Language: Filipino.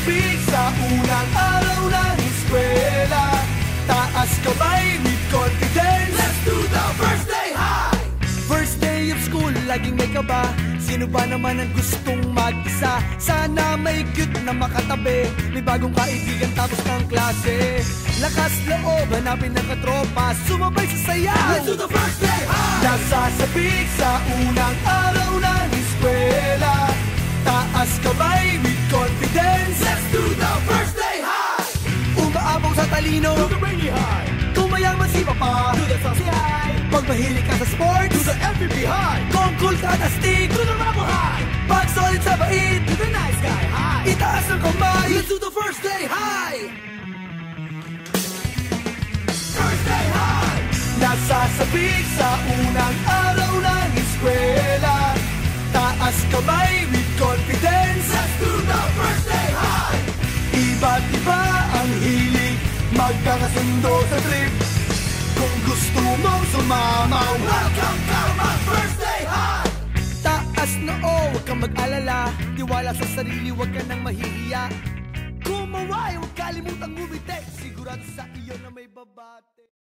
Sasabik sa unang araw ng eskwela, taas kamay with confidence. Let's do the first day high! First day of school, laging may kaba. Sino ba naman ang gustong mag-isa? Sana may cute na makatabi, may bagong kaibigan tapos ng klase. Lakas loob, hanapin ng katropa, sumabay sa sayaw. Let's do the first day high! Nasasabik sa unang araw ng eskwela, taas kamay with confidence. Let's do the first day high! Umaapaw sa talino, do the rainy high. Kung mayaman si papa, do the saucy high. Pag mahilig ka sa sports, do the MVP high. Kung cool ka na stick, do the rebel high. Pag solid sa bait, do the nice guy high. Itaas ang kamay, let's do the first day high! First day high! Nasasabik sa unang araw ng eskwela, taas kamay with confidence. Let's do the first day high! Iba't iba ang hilig, magkakasundo sa trip. Kung gusto mong sumama, welcome to my first day high! Taas na huwag kang mag-alala, tiwala sa sarili, huwag ka nang mahihiya. Kumaway, huwag kalimutang ngumiti, sigurado sa iyo na may babate.